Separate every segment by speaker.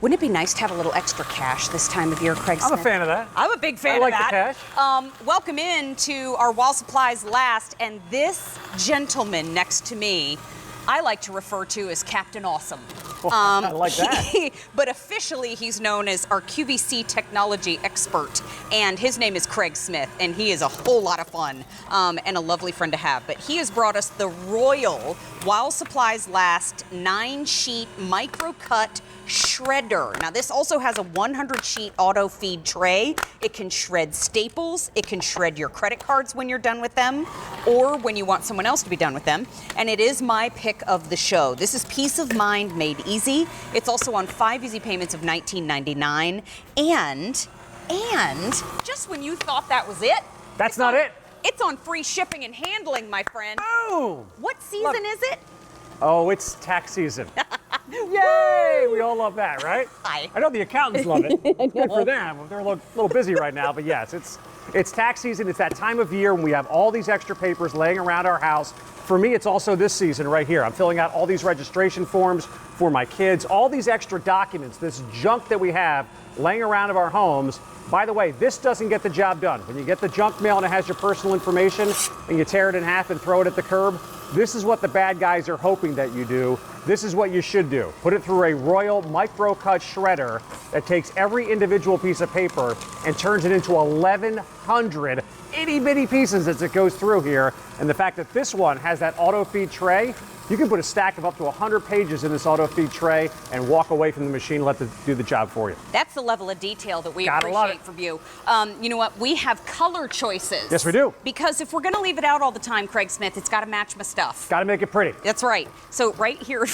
Speaker 1: Wouldn't it be nice to have a little extra cash this time of year, Craig Smith?
Speaker 2: I'm a fan of that.
Speaker 1: I'm a big fan
Speaker 2: I like
Speaker 1: of that.
Speaker 2: the cash.
Speaker 1: Welcome in to our While Supplies Last, and this gentleman next to me, I like to refer to as Captain Awesome.
Speaker 2: I like that.
Speaker 1: But officially, he's known as our QVC technology expert, and his name is Craig Smith, and he is a whole lot of fun and a lovely friend to have. But he has brought us the Royal While Supplies Last 9-sheet micro cut shredder. Now, this also has a 100-sheet auto feed tray. It can shred staples. It can shred your credit cards when you're done with them, or when you want someone else to be done with them. And it is my pick of the show. This is peace of mind made easy. It's also on 5 easy payments of $19.99. And just when you thought that was it,
Speaker 2: That's not it.
Speaker 1: it's on free shipping and handling, my friend.
Speaker 2: Boom.
Speaker 1: What season is it?
Speaker 2: Oh, it's tax season. Yay! We all love that, right?
Speaker 1: Hi.
Speaker 2: I know the accountants love it. It's good for them. They're a little busy right now, but yes, it's tax season. It's that time of year when we have all these extra papers laying around our house. For me, it's also this season right here. I'm filling out all these registration forms for my kids, all these extra documents, this junk that we have laying around of our homes. By the way, this doesn't get the job done. When you get the junk mail and it has your personal information and you tear it in half and throw it at the curb, this is what the bad guys are hoping that you do. This is what you should do. Put it through a Royal micro cut shredder that takes every individual piece of paper and turns it into 1,100 itty bitty pieces as it goes through here. And the fact that this one has that auto feed tray, you can put a stack of up to 100 pages in this auto feed tray and walk away from the machine and let it do the job for you.
Speaker 1: That's the level of detail that we
Speaker 2: Gotta love
Speaker 1: appreciate
Speaker 2: it.
Speaker 1: from you. You know what? We have color choices.
Speaker 2: Yes, we do.
Speaker 1: Because if we're going to leave it out all the time, Craig Smith, it's got to match my stuff.
Speaker 2: Got to make it pretty.
Speaker 1: That's right. So right here,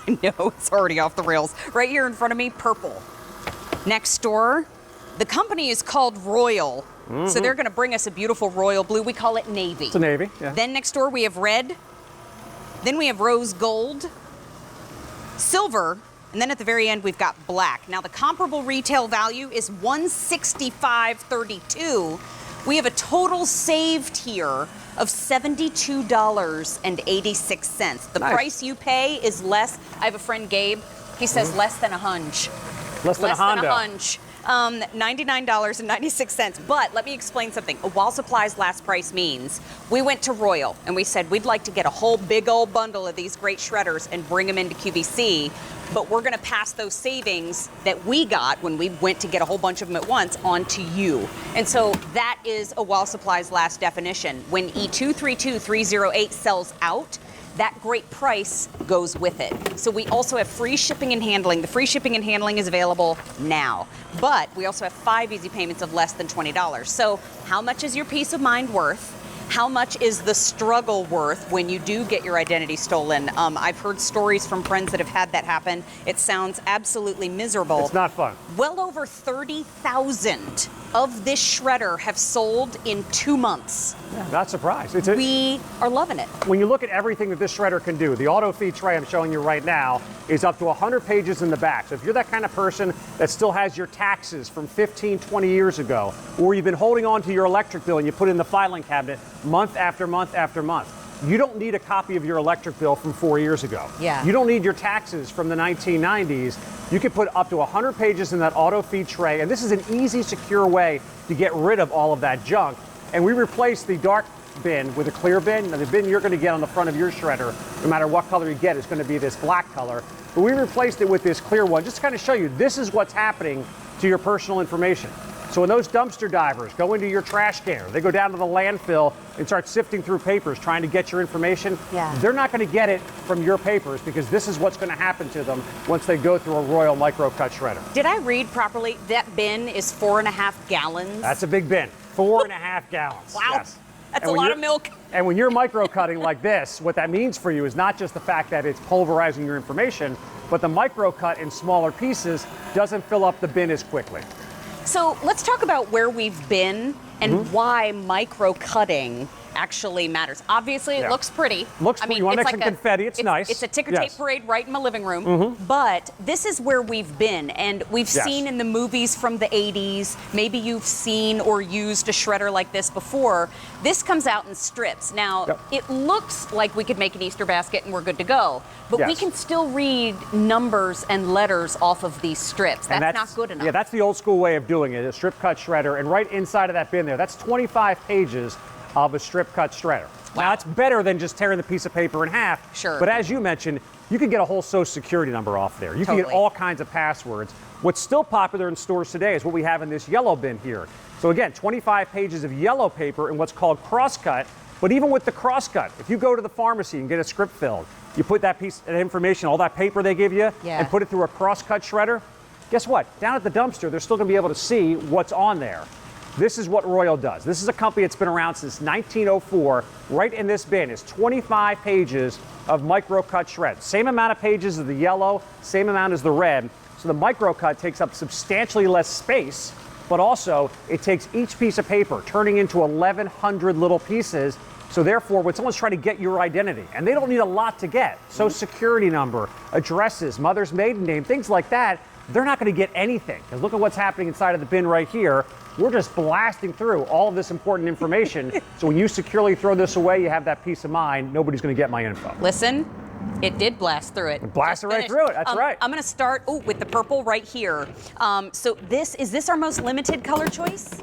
Speaker 1: I know it's already off the rails. Right here in front of me, purple. Next door, the company is called Royal. So they're going to bring us a beautiful royal blue. We call it navy.
Speaker 2: It's a navy, yeah.
Speaker 1: Then next door we have red. Then we have rose gold, silver, and then at the very end we've got black. Now the comparable retail value is $165.32. We have a total saved here of $72.86. The
Speaker 2: Nice.
Speaker 1: price you pay is less. I have a friend, Gabe. He says less than a hunch.
Speaker 2: Less than a
Speaker 1: Less than
Speaker 2: Honda.
Speaker 1: a hunch. $99.96. But let me explain something. A While Supplies Last price means we went to Royal and we said we'd like to get a whole big old bundle of these great shredders and bring them into QVC. But we're going to pass those savings that we got when we went to get a whole bunch of them at once on to you. And so that is a While Supplies Last definition. When E232308 sells out, that great price goes with it. So we also have free shipping and handling. The free shipping and handling is available now. But we also have 5 easy payments of less than $20. So how much is your peace of mind worth? How much is the struggle worth when you do get your identity stolen? I've heard stories from friends that have had that happen. It sounds absolutely miserable.
Speaker 2: It's not fun.
Speaker 1: Well over 30,000 of this shredder have sold in 2 months.
Speaker 2: Yeah, not surprised.
Speaker 1: We are loving it.
Speaker 2: When you look at everything that this shredder can do, the auto feed tray I'm showing you right now is up to 100 pages in the back. So if you're that kind of person that still has your taxes from 15, 20 years ago, or you've been holding on to your electric bill and you put it in the filing cabinet month after month after month, you don't need a copy of your electric bill from 4 years ago.
Speaker 1: Yeah.
Speaker 2: You don't need your taxes from the 1990s. You can put up to 100 pages in that auto feed tray, and this is an easy, secure way to get rid of all of that junk. And we replaced the dark bin with a clear bin. Now, the bin you're going to get on the front of your shredder, no matter what color you get, is going to be this black color. But we replaced it with this clear one, just to kind of show you this is what's happening to your personal information. So when those dumpster divers go into your trash can, they go down to the landfill and start sifting through papers trying to get your information, they're not going to get it from your papers, because this is what's going to happen to them once they go through a Royal micro cut shredder.
Speaker 1: Did I read properly? That bin is 4.5 gallons.
Speaker 2: That's a big bin. 4.5 gallons.
Speaker 1: Wow.
Speaker 2: Yes.
Speaker 1: That's
Speaker 2: And
Speaker 1: a
Speaker 2: when
Speaker 1: lot
Speaker 2: you're-
Speaker 1: of milk.
Speaker 2: And when you're micro cutting like this, what that means for you is not just the fact that it's pulverizing your information, but the micro cut in smaller pieces doesn't fill up the bin as quickly.
Speaker 1: So let's talk about where we've been and why micro cutting actually matters. Obviously, it looks pretty.
Speaker 2: Looks pretty. You want to make some confetti. It's nice.
Speaker 1: It's a ticker tape parade right in my living room. But this is where we've been. And we've seen in the movies from the 80s, maybe you've seen or used a shredder like this before. This comes out in strips. Now, it looks like we could make an Easter basket and we're good to go. But we can still read numbers and letters off of these strips. That's not good enough.
Speaker 2: Yeah, that's the old school way of doing it, a strip cut shredder. And right inside of that bin there, that's 25 pages of a strip cut shredder. Wow. Now, it's better than just tearing the piece of paper in half.
Speaker 1: Sure.
Speaker 2: But as you mentioned, you can get a whole social security number off there. You can get all kinds of passwords. What's still popular in stores today is what we have in this yellow bin here. So again, 25 pages of yellow paper in what's called crosscut. But even with the crosscut, if you go to the pharmacy and get a script filled, you put that piece of information, all that paper they give you, and put it through a crosscut shredder, guess what? Down at the dumpster, they're still going to be able to see what's on there. This is what Royal does. This is a company that's been around since 1904. Right in this bin is 25 pages of micro cut shreds. Same amount of pages as the yellow, same amount as the red. So the micro cut takes up substantially less space, but also it takes each piece of paper, turning into 1,100 little pieces. So therefore, when someone's trying to get your identity, and they don't need a lot to get, Social Security number, addresses, mother's maiden name, things like that, they're not going to get anything. Because look at what's happening inside of the bin right here. We're just blasting through all of this important information. So when you securely throw this away, you have that peace of mind. Nobody's going to get my info.
Speaker 1: Listen, it did blast through it.
Speaker 2: It blasted right through it. That's right.
Speaker 1: I'm going to start with the purple right here. So is this our most limited color choice?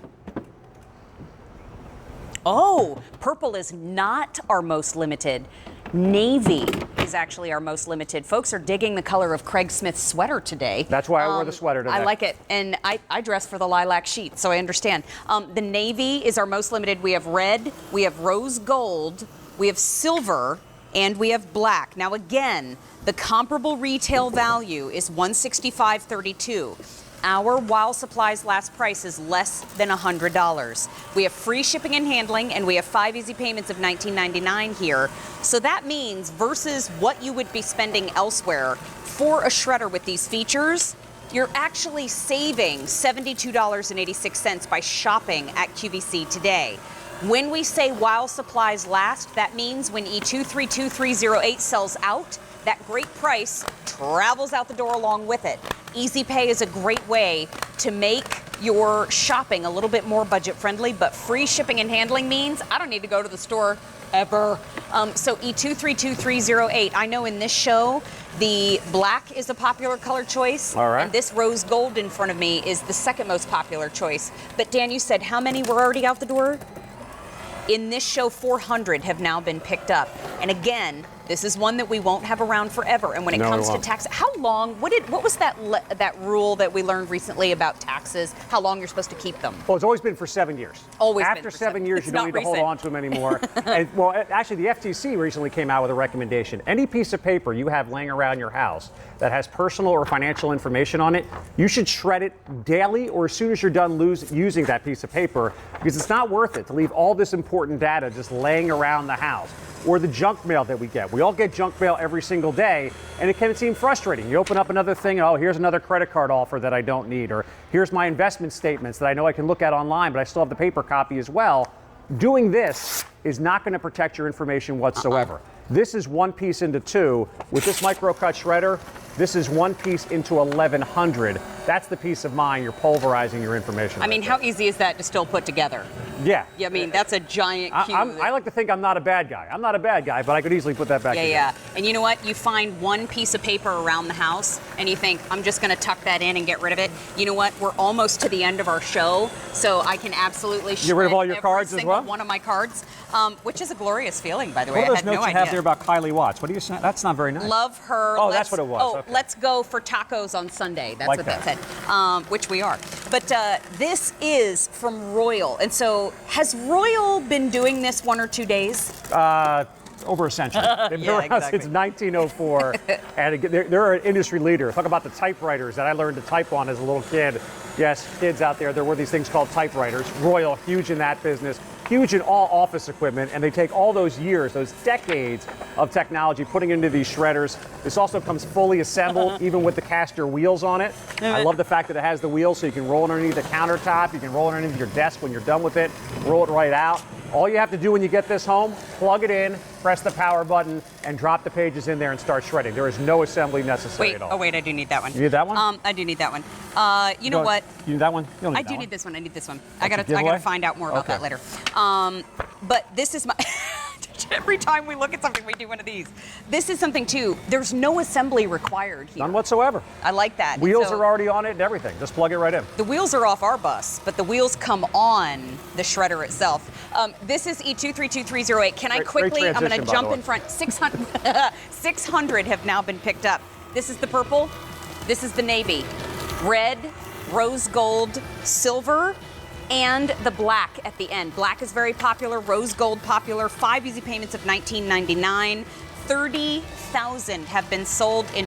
Speaker 1: Oh, purple is not our most limited. Navy is actually our most limited. Folks are digging the color of Craig Smith's sweater today.
Speaker 2: That's why I wore the sweater today.
Speaker 1: I like it. And I dress for the lilac sheet, so I understand. The navy is our most limited. We have red, we have rose gold, we have silver, and we have black. Now again, the comparable retail value is $165.32. Our while supplies last price is less than $100. We have free shipping and handling, and we have 5 easy payments of $19.99 here. So that means versus what you would be spending elsewhere for a shredder with these features, you're actually saving $72.86 by shopping at QVC today. When we say while supplies last, that means when E232308 sells out, that great price travels out the door along with it. Easy Pay is a great way to make your shopping a little bit more budget friendly, but free shipping and handling means I don't need to go to the store ever. So E232308, I know in this show, the black is a popular color choice.
Speaker 2: All right.
Speaker 1: And this rose gold in front of me is the second most popular choice. But Dan, you said how many were already out the door? In this show, 400 have now been picked up. And again, this is one that we won't have around forever. And when it comes to tax, how long? What was that rule that we learned recently about taxes? How long you're supposed to keep them?
Speaker 2: Well, it's always been for 7 years.
Speaker 1: Always
Speaker 2: After
Speaker 1: been for
Speaker 2: 7 years,
Speaker 1: it's
Speaker 2: you don't need to hold on to them anymore. And, well, actually, the FTC recently came out with a recommendation. Any piece of paper you have laying around your house that has personal or financial information on it, you should shred it daily or as soon as you're done using that piece of paper, because it's not worth it to leave all this important data just laying around the house. Or the junk mail that we get. We all get junk mail every single day, and it can seem frustrating. You open up another thing, and, oh, here's another credit card offer that I don't need, or here's my investment statements that I know I can look at online, but I still have the paper copy as well. Doing this is not going to protect your information whatsoever. This is one piece into two. With this micro cut shredder, this is one piece into 1,100. That's the peace of mind. You're pulverizing your information.
Speaker 1: I mean, how easy is that to still put together?
Speaker 2: Yeah.
Speaker 1: I mean, that's a giant cube.
Speaker 2: I like to think I'm not a bad guy. I'm not a bad guy, but I could easily put that back together.
Speaker 1: Yeah. And you know what? You find one piece of paper around the house, and you think, I'm just going to tuck that in and get rid of it. You know what? We're almost to the end of our show, so I can absolutely shred
Speaker 2: get rid of all your cards as well?
Speaker 1: one of my cards, which is a glorious feeling, by the way.
Speaker 2: What are those
Speaker 1: I had
Speaker 2: notes
Speaker 1: no
Speaker 2: you have
Speaker 1: idea.
Speaker 2: there about Kylie Watts? What are you saying? That's not very nice.
Speaker 1: Love her.
Speaker 2: Oh, that's what it was.
Speaker 1: Oh,
Speaker 2: okay.
Speaker 1: Let's go for tacos on Sunday. That's
Speaker 2: like
Speaker 1: what that said, which we are. But this is from Royal. And so has Royal been doing this 1 or 2 days?
Speaker 2: Over a century. They've been around
Speaker 1: exactly.
Speaker 2: since 1904, and they're an industry leader. Talk about the typewriters that I learned to type on as a little kid. Yes, kids out there were these things called typewriters. Royal, huge in that business, huge in all office equipment, and they take all those years, those decades of technology, putting it into these shredders. This also comes fully assembled, even with the caster wheels on it. I love the fact that it has the wheels so you can roll it underneath the countertop, you can roll it underneath your desk when you're done with it, roll it right out. All you have to do when you get this home, plug it in, press the power button, and drop the pages in there and start shredding. There is no assembly necessary at all.
Speaker 1: Oh wait, I do need that one.
Speaker 2: You need that one?
Speaker 1: I do need that one. You know what?
Speaker 2: You need that one? You don't need
Speaker 1: I
Speaker 2: that
Speaker 1: do
Speaker 2: one.
Speaker 1: need this one. I need this one.
Speaker 2: That's
Speaker 1: I
Speaker 2: a
Speaker 1: gotta
Speaker 2: giveaway?
Speaker 1: find out more about that later. But this is my. Every time we look at something, we do one of these. This is something too. There's no assembly required here.
Speaker 2: None whatsoever.
Speaker 1: I like that.
Speaker 2: Wheels
Speaker 1: So
Speaker 2: are already on it and everything. Just plug it right in.
Speaker 1: the wheels are off our bus, but the wheels come on the shredder itself. This is E232308. Can I
Speaker 2: Great
Speaker 1: quickly? I'm going
Speaker 2: transition,
Speaker 1: to
Speaker 2: by
Speaker 1: jump
Speaker 2: the way.
Speaker 1: in front. 600 have now been picked up. This is the purple. This is the navy. Red, rose gold, silver, and the black at the end. Black is very popular, rose gold popular, 5 easy payments of $19.99. 30,000 have been sold in